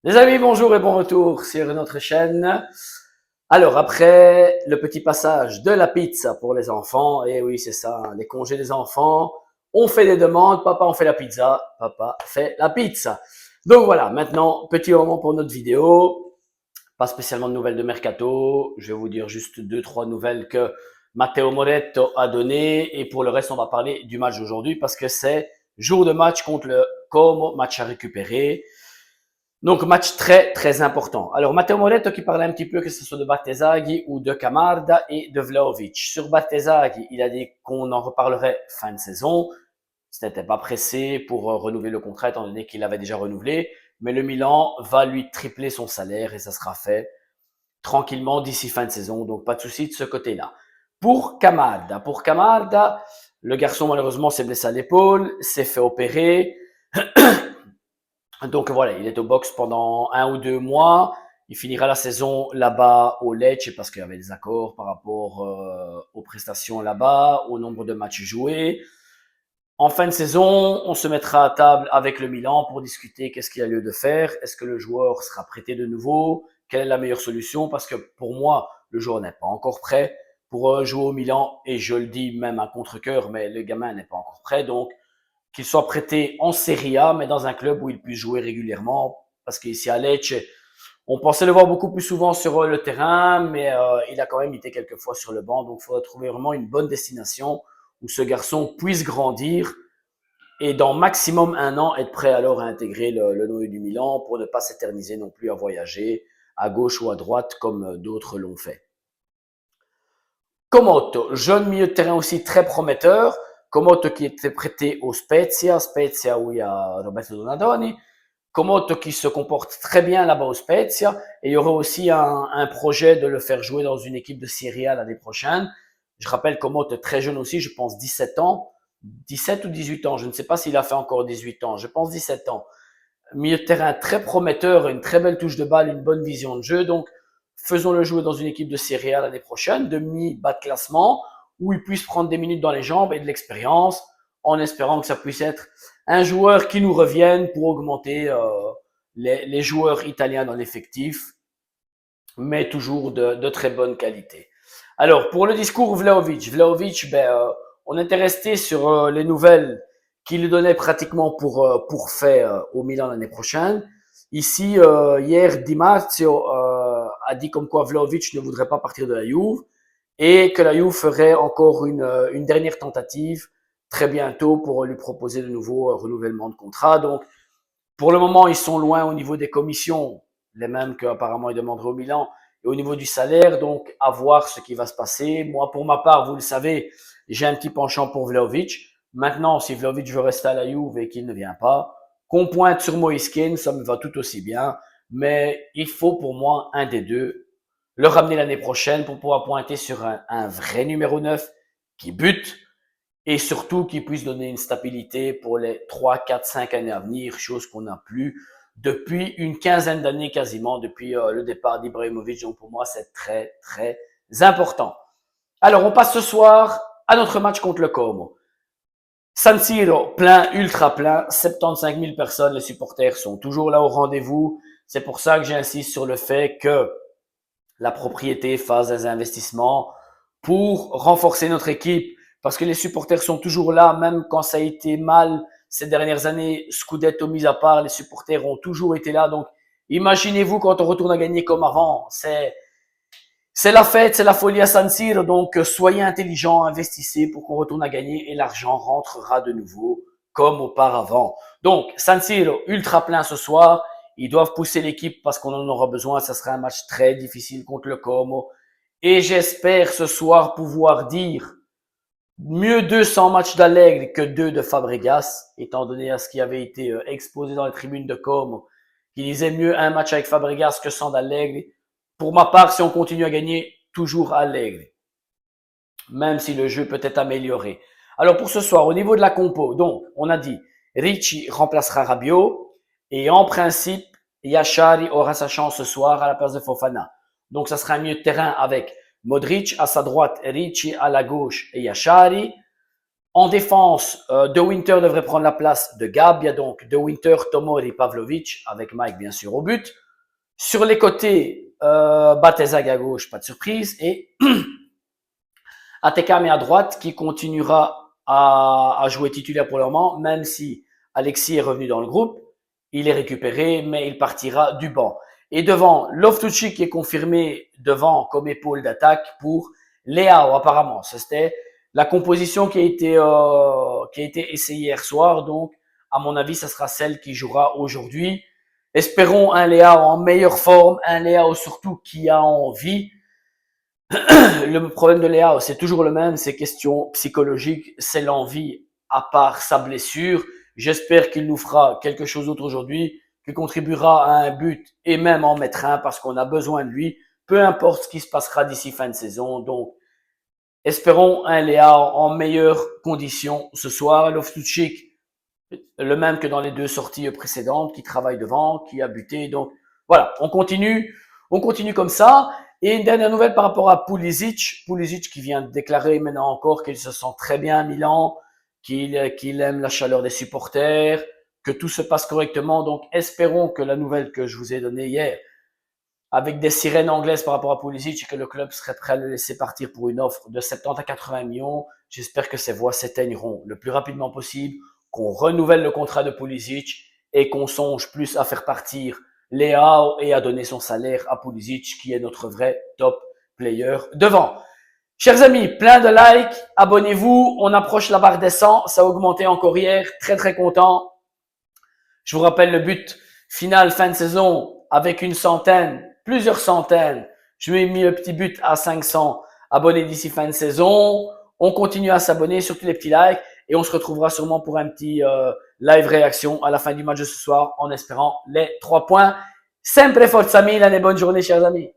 Les amis, bonjour et bon retour sur notre chaîne. Alors, après le petit passage de la pizza pour les enfants, et oui, c'est ça, hein, les congés des enfants, on fait des demandes, papa on fait la pizza, papa fait la pizza. Donc voilà, maintenant, petit moment pour notre vidéo, pas spécialement de nouvelles de Mercato, je vais vous dire juste deux, trois nouvelles que Matteo Moretto a données, et pour le reste, on va parler du match d'aujourd'hui parce que c'est jour de match contre le Como, match à récupérer. Donc, match très, très important. Alors, Matteo Moretto qui parlait un petit peu que ce soit de Battesaghi ou de Camarda et de Vlahovic. Sur Battesaghi, il a dit qu'on en reparlerait fin de saison. Il n'était pas pressé pour renouveler le contrat étant donné qu'il avait déjà renouvelé. Mais le Milan va lui tripler son salaire et ça sera fait tranquillement d'ici fin de saison. Donc, pas de souci de ce côté-là. Pour Camarda, le garçon malheureusement s'est blessé à l'épaule, s'est fait opérer. Donc voilà, il est au box pendant 1 ou 2 mois. Il finira la saison là-bas au Lecce parce qu'il y avait des accords par rapport aux prestations là-bas, au nombre de matchs joués. En fin de saison, on se mettra à table avec le Milan pour discuter qu'est-ce qu'il y a lieu de faire. Est-ce que le joueur sera prêté de nouveau? Quelle est la meilleure solution? Parce que pour moi, le joueur n'est pas encore prêt pour jouer au Milan. Et je le dis même à contre-cœur, mais le gamin n'est pas encore prêt. Donc, qu'il soit prêté en Serie A, mais dans un club où il puisse jouer régulièrement. Parce qu'ici à Lecce, on pensait le voir beaucoup plus souvent sur le terrain, mais il a quand même été quelques fois sur le banc. Donc, il faudra trouver vraiment une bonne destination où ce garçon puisse grandir et dans maximum 1 an être prêt alors à intégrer le noyau du Milan pour ne pas s'éterniser non plus à voyager à gauche ou à droite comme d'autres l'ont fait. Comoto, jeune milieu de terrain aussi très prometteur. Comoto qui était prêté au Spezia, Spezia où il y a Roberto Donadoni. Comoto qui se comporte très bien là-bas au Spezia. Et il y aurait aussi un projet de le faire jouer dans une équipe de Serie A l'année prochaine. Je rappelle Comoto très jeune aussi, je pense 17 ans. 17 ou 18 ans, je ne sais pas s'il a fait encore 18 ans, je pense 17 ans. Milieu de terrain très prometteur, une très belle touche de balle, une bonne vision de jeu. Donc, faisons-le jouer dans une équipe de Serie A l'année prochaine, de mi-bas de classement, où il puisse prendre des minutes dans les jambes et de l'expérience, en espérant que ça puisse être un joueur qui nous revienne pour augmenter les joueurs italiens dans l'effectif, mais toujours de très bonne qualité. Alors, pour le discours Vlahovic, on était resté sur les nouvelles qu'il lui donnait pratiquement pour fait au Milan l'année prochaine. Ici, hier, Di Marzio a dit comme quoi Vlahovic ne voudrait pas partir de la Juve et que la Juve ferait encore une dernière tentative très bientôt pour lui proposer de nouveau un renouvellement de contrat. Donc, pour le moment, ils sont loin au niveau des commissions, les mêmes qu'apparemment ils demanderaient au Milan, et au niveau du salaire, donc à voir ce qui va se passer. Moi, pour ma part, vous le savez, j'ai un petit penchant pour Vlahovic. Maintenant, si Vlahovic veut rester à la Juve et qu'il ne vient pas, qu'on pointe sur Moïskine, ça me va tout aussi bien. Mais il faut pour moi un des deux, le ramener l'année prochaine pour pouvoir pointer sur un vrai numéro 9 qui bute, et surtout qu'il puisse donner une stabilité pour les 3, 4, 5 années à venir, chose qu'on n'a plus depuis une quinzaine d'années quasiment, depuis le départ d'Ibrahimovic. Donc pour moi, c'est très, très important. Alors, on passe ce soir à notre match contre le Como. San Siro, plein, ultra plein, 75 000 personnes, les supporters sont toujours là au rendez-vous. C'est pour ça que j'insiste sur le fait que la propriété fasse des investissements pour renforcer notre équipe, parce que les supporters sont toujours là, même quand ça a été mal ces dernières années, Scudetto mis à part, les supporters ont toujours été là. Donc, imaginez-vous quand on retourne à gagner comme avant. C'est la fête, c'est la folie à San Siro. Donc, soyez intelligents, investissez pour qu'on retourne à gagner et l'argent rentrera de nouveau comme auparavant. Donc, San Siro, ultra plein ce soir. Ils doivent pousser l'équipe parce qu'on en aura besoin. Ça sera un match très difficile contre le Como. Et j'espère ce soir pouvoir dire mieux 200 matchs d'Allegri que 2 de Fabregas, étant donné à ce qui avait été exposé dans les tribunes de Como, qui disait mieux un match avec Fabregas que sans d'Allegri. Pour ma part, si on continue à gagner, toujours Allegri, même si le jeu peut être amélioré. Alors pour ce soir, au niveau de la compo, donc on a dit Ricci remplacera Rabiot et en principe, Yachari aura sa chance ce soir à la place de Fofana. Donc ça sera un milieu de terrain avec Modric à sa droite, Ricci à la gauche et Yachari. En défense, De Winter devrait prendre la place de Gab. Il y a donc De Winter, Tomori, Pavlovic, avec Mike bien sûr au but. Sur les côtés, Batezag à gauche, pas de surprise. Et Atekame à droite qui continuera à jouer titulaire pour le moment, même si Alexis est revenu dans le groupe. Il est récupéré, mais il partira du banc. Et devant, Loftus-Cheek qui est confirmé devant comme épaule d'attaque pour Leao apparemment. C'était la composition qui a été essayée hier soir. Donc, à mon avis, ça sera celle qui jouera aujourd'hui. Espérons un Leao en meilleure forme, un Leao surtout qui a envie. Le problème de Leao, c'est toujours le même, c'est question psychologique, c'est l'envie, à part sa blessure. J'espère qu'il nous fera quelque chose d'autre aujourd'hui, qu'il contribuera à un but et même en mettre un parce qu'on a besoin de lui, peu importe ce qui se passera d'ici fin de saison. Donc, espérons un Leao en meilleures conditions ce soir. Loftus-Cheek, le même que dans les deux sorties précédentes, qui travaille devant, qui a buté. Donc, voilà, on continue comme ça. Et une dernière nouvelle par rapport à Pulisic. Pulisic qui vient de déclarer maintenant encore qu'il se sent très bien à Milan, qu'il aime la chaleur des supporters, que tout se passe correctement. Donc, espérons que la nouvelle que je vous ai donnée hier, avec des sirènes anglaises par rapport à Pulisic, et que le club serait prêt à le laisser partir pour une offre de 70 à 80 millions, j'espère que ces voix s'éteigneront le plus rapidement possible, qu'on renouvelle le contrat de Pulisic et qu'on songe plus à faire partir Leao et à donner son salaire à Pulisic, qui est notre vrai top player devant. Chers amis, plein de likes, abonnez-vous, on approche la barre des 100, ça a augmenté encore hier, très très content. Je vous rappelle le but final fin de saison avec une centaine, plusieurs centaines. Je lui ai mis le petit but à 500 abonnés d'ici fin de saison. On continue à s'abonner, surtout les petits likes, et on se retrouvera sûrement pour un petit live réaction à la fin du match de ce soir en espérant les 3 points. Sempre Forza Milan et bonne journée chers amis.